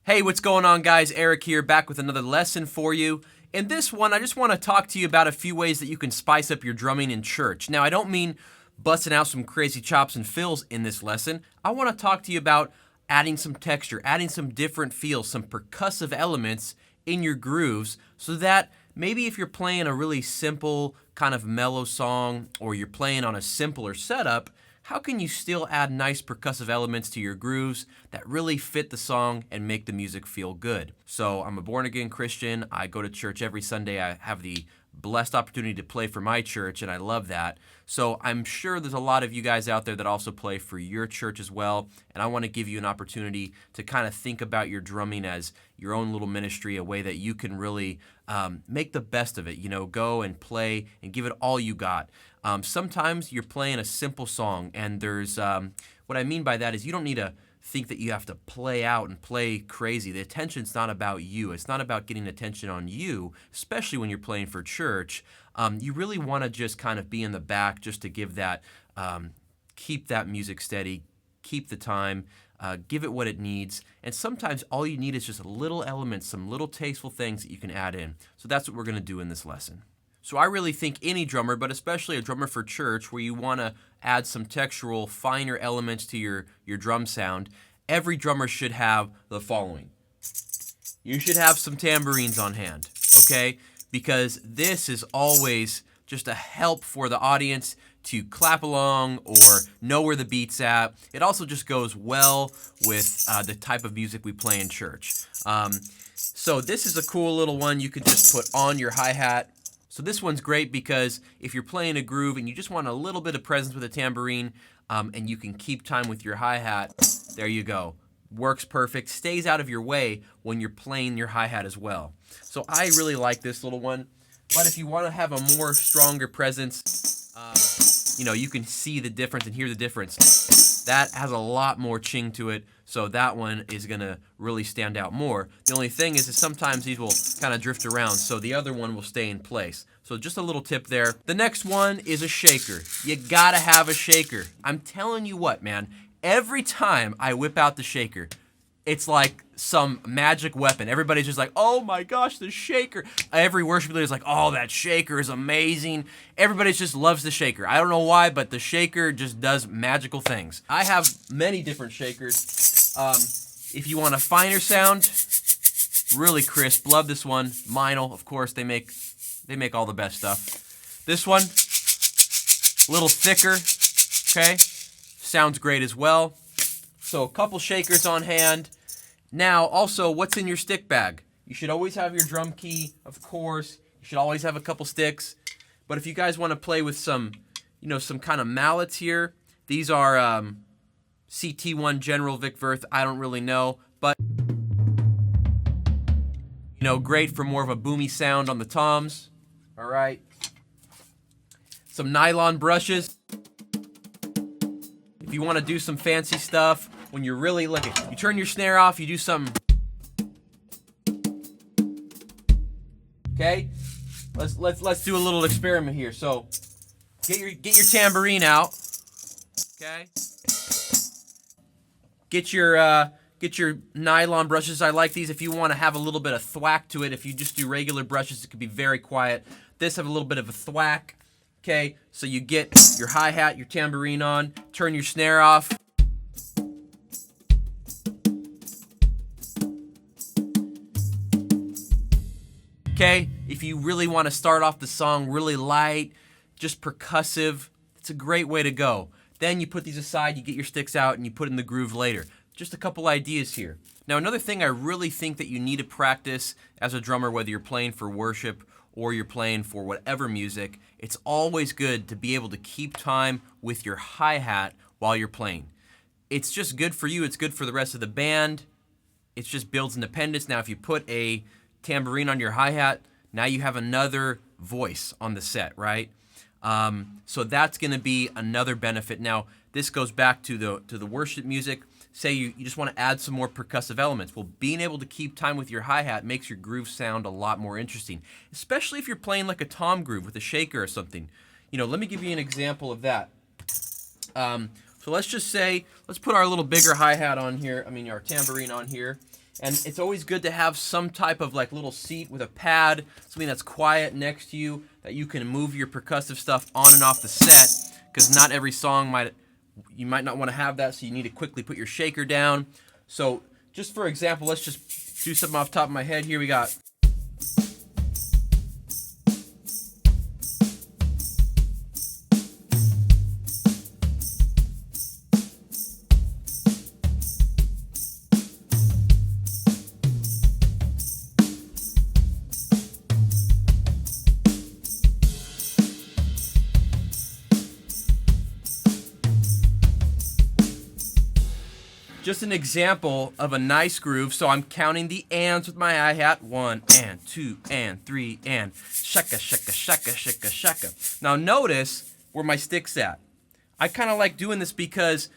Hey, what's going on, guys? Eric here, back with another lesson for you. In this one, I just want to talk to you about a few ways that you can spice up your drumming in church. Now, I don't mean busting out some crazy chops and fills in this lesson. I want to talk to you about adding some texture, adding some different feels, some percussive elements in your grooves so that maybe if you're playing a really simple kind of mellow song or you're playing on a simpler setup, how can you still add nice percussive elements to your grooves that really fit the song and make the music feel good? So I'm a born-again Christian. I go to church every Sunday. I have the blessed opportunity to play for my church, and I love that. So I'm sure there's a lot of you guys out there that also play for your church as well, and I want to give you an opportunity to kind of think about your drumming as your own little ministry, a way that you can really make the best of it. Go and play and give it all you got. Sometimes you're playing a simple song, and there's what I mean by that is you don't need to think that you have to play out and play crazy. The attention's not about you. It's not about getting attention on you, especially when you're playing for church. You really want to just kind of be in the back just to give that, keep that music steady, keep the time, give it what it needs. And sometimes all you need is just little elements, some little tasteful things that you can add in. So that's what we're going to do in this lesson. So I really think any drummer, but especially a drummer for church, where you want to add some textural, finer elements to your drum sound, every drummer should have the following. You should have some tambourines on hand, okay? Because this is always just a help for the audience to clap along or know where the beat's at. It also just goes well with the type of music we play in church. So this is a cool little one you can just put on your hi-hat. So this one's great because if you're playing a groove and you just want a little bit of presence with a tambourine and you can keep time with your hi-hat, there you go. Works perfect, stays out of your way when you're playing your hi-hat as well. So I really like this little one, but if you want to have a more stronger presence, you can see the difference and hear the difference. That has a lot more ching to it, so that one is going to really stand out more. The only thing is sometimes these will kind of drift around, so the other one will stay in place. So just a little tip there. The next one is a shaker. You gotta have a shaker. I'm telling you what, man, every time I whip out the shaker, it's like some magic weapon. Everybody's just like, oh my gosh, the shaker. Every worship leader is like, oh, that shaker is amazing. Everybody just loves the shaker. I don't know why, but the shaker just does magical things. I have many different shakers. If you want a finer sound, really crisp, love this one. Meinl, of course, they make all the best stuff. This one, a little thicker, okay? Sounds great as well. So a couple shakers on hand. Now, also, what's in your stick bag? You should always have your drum key, of course. You should always have a couple sticks. But if you guys want to play with some kind of mallets here, these are CT1 General Vic Verth. I don't really know, but great for more of a boomy sound on the toms. All right. Some nylon brushes. If you want to do some fancy stuff, when you're really you turn your snare off, you do some. Okay, let's do a little experiment here. So, get your tambourine out. Okay. Get your nylon brushes. I like these if you want to have a little bit of thwack to it. If you just do regular brushes, it could be very quiet. This have a little bit of a thwack. Okay, so you get your hi-hat, your tambourine on, turn your snare off. Okay, if you really want to start off the song really light, just percussive, it's a great way to go. Then you put these aside, you get your sticks out, and you put in the groove later. Just a couple ideas here. Now, another thing I really think that you need to practice as a drummer, whether you're playing for worship or you're playing for whatever music, it's always good to be able to keep time with your hi-hat while you're playing. It's just good for you. It's good for the rest of the band. It just builds independence. Now, if you put a tambourine on your hi-hat, now you have another voice on the set, right? So that's going to be another benefit. Now, this goes back to the worship music. Say you just want to add some more percussive elements. Well, being able to keep time with your hi-hat makes your groove sound a lot more interesting, especially if you're playing like a tom groove with a shaker or something. Let me give you an example of that. So let's just say, let's put our little bigger hi-hat on here, our tambourine on here, And it's always good to have some type of like little seat with a pad, something that's quiet next to you, that you can move your percussive stuff on and off the set, because not every song you might not want to have that, so you need to quickly put your shaker down. So just for example, let's just do something off the top of my head here. We got just an example of a nice groove. So I'm counting the ands with my hi-hat. 1 and 2 and 3 and shaka shaka shaka shaka shaka. Now notice where my stick's at. I kind of like doing this because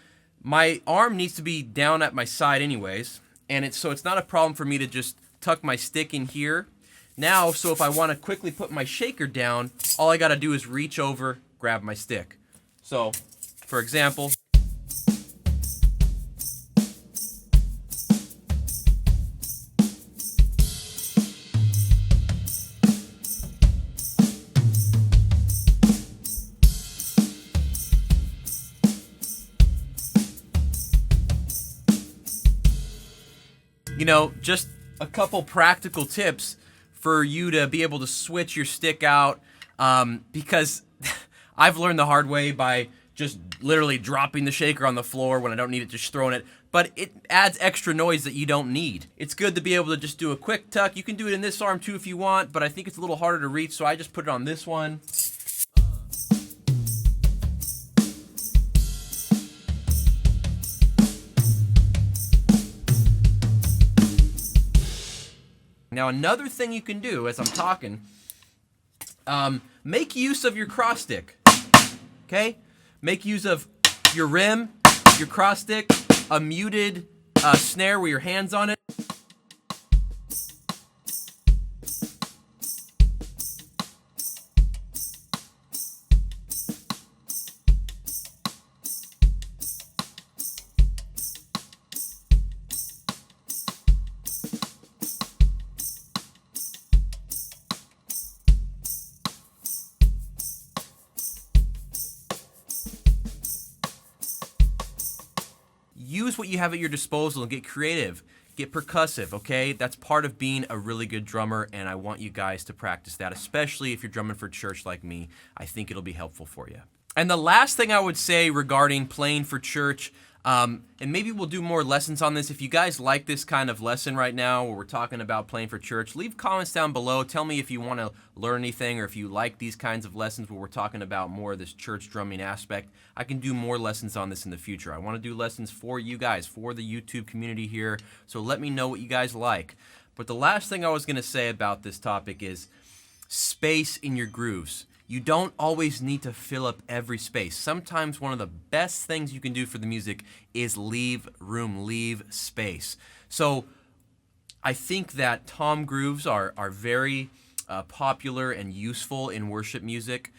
my arm needs to be down at my side anyways, and so it's not a problem for me to just tuck my stick in here. Now, so if I want to quickly put my shaker down, all I got to do is reach over, grab my stick. So, for example, just a couple practical tips for you to be able to switch your stick out, because I've learned the hard way by just literally dropping the shaker on the floor when I don't need it, just throwing it. But it adds extra noise that you don't need. It's good to be able to just do a quick tuck. You can do it in this arm too if you want, but I think it's a little harder to reach, so I just put it on this one. Now, another thing you can do as I'm talking, make use of your cross stick, okay? Make use of your rim, your cross stick, a muted snare with your hands on it. Use what you have at your disposal and get creative, get percussive, okay? That's part of being a really good drummer, and I want you guys to practice that, especially if you're drumming for church like me. I think it'll be helpful for you. And the last thing I would say regarding playing for church, and maybe we'll do more lessons on this. If you guys like this kind of lesson right now where we're talking about playing for church, leave comments down below. Tell me if you want to learn anything or if you like these kinds of lessons where we're talking about more of this church drumming aspect. I can do more lessons on this in the future. I want to do lessons for you guys, for the YouTube community here. So let me know what you guys like. But the last thing I was going to say about this topic is space in your grooves. You don't always need to fill up every space. Sometimes one of the best things you can do for the music is leave room, leave space. So I think that tom grooves are very popular and useful in worship music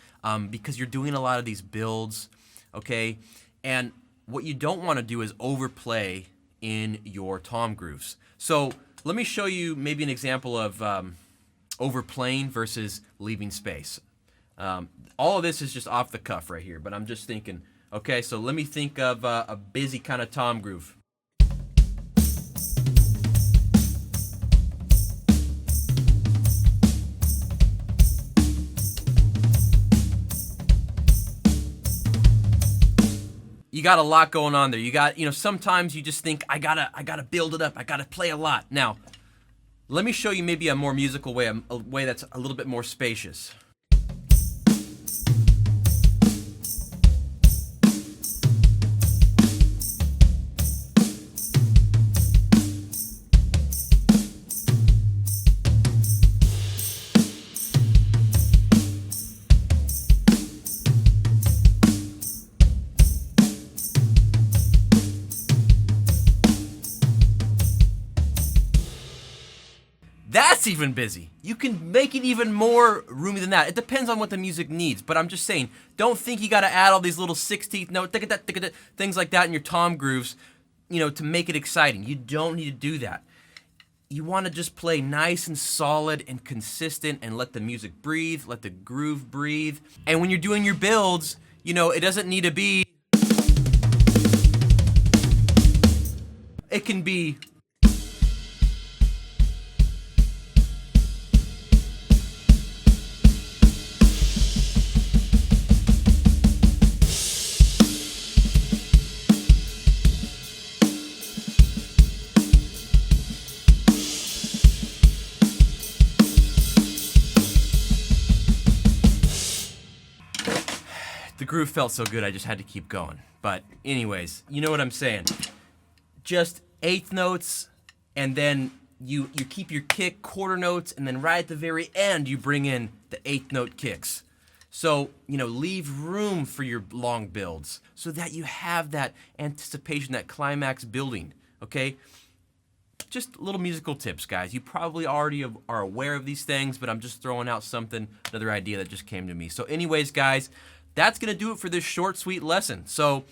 because you're doing a lot of these builds, okay? And what you don't want to do is overplay in your tom grooves. So let me show you maybe an example of overplaying versus leaving space. All of this is just off the cuff right here, but I'm just thinking, okay, so let me think of a busy kind of tom groove. You got a lot going on there. You got, sometimes you just think, I gotta build it up. I gotta play a lot. Now, let me show you maybe a more musical way, a way that's a little bit more spacious. That's even busy. You can make it even more roomy than that. It depends on what the music needs, but I'm just saying, don't think you got to add all these little 16th note, things like that in your tom grooves, to make it exciting. You don't need to do that. you want to just play nice and solid and consistent and let the music breathe, let the groove breathe. And when you're doing your builds, you know, it doesn't need to be, it can be, the groove felt so good I just had to keep going. But anyways, you know what I'm saying. Just eighth notes, and then you keep your kick quarter notes, and then right at the very end you bring in the eighth note kicks. So, you know, leave room for your long builds so that you have that anticipation, that climax building, okay? Just little musical tips, guys. You probably already are aware of these things, but I'm just throwing out something, another idea that just came to me. So anyways, guys, that's going to do it for this short, sweet lesson. So,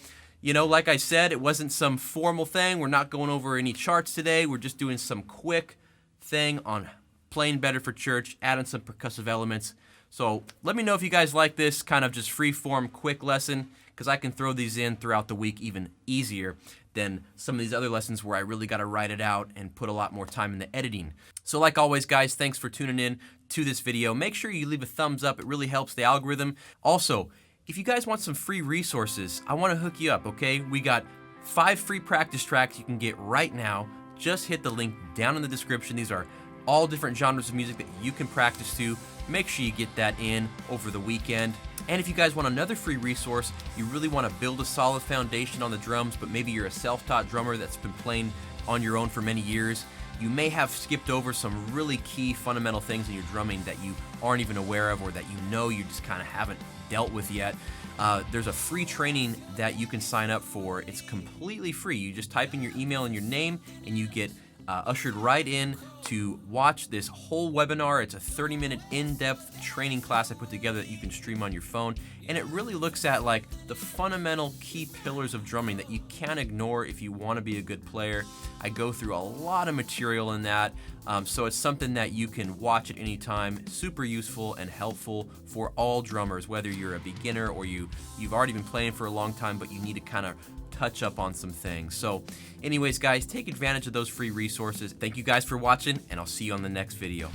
you know, like I said, it wasn't some formal thing. We're not going over any charts today. We're just doing some quick thing on playing better for church, adding some percussive elements. So let me know if you guys like this kind of just free-form quick lesson, because I can throw these in throughout the week even easier than some of these other lessons where I really got to write it out and put a lot more time in the editing. So like always, guys, thanks for tuning in to this video. Make sure you leave a thumbs up. It really helps the algorithm. Also, if you guys want some free resources, I want to hook you up, okay? We got 5 free practice tracks you can get right now. Just hit the link down in the description. These are all different genres of music that you can practice to. Make sure you get that in over the weekend. And if you guys want another free resource, you really want to build a solid foundation on the drums, but maybe you're a self-taught drummer that's been playing on your own for many years, you may have skipped over some really key fundamental things in your drumming that you aren't even aware of, or that you know you just kind of haven't dealt with yet. There's a free training that you can sign up for. It's completely free. You just type in your email and your name, and you get ushered right in to watch this whole webinar. It's a 30-minute in-depth training class I put together that you can stream on your phone, and it really looks at like the fundamental key pillars of drumming that you can't ignore if you want to be a good player. I go through a lot of material in that, so it's something that you can watch at any time. Super useful and helpful for all drummers, whether you're a beginner or you've already been playing for a long time, but you need to kind of touch up on some things. So anyways, guys, take advantage of those free resources. Thank you guys for watching, and I'll see you on the next video.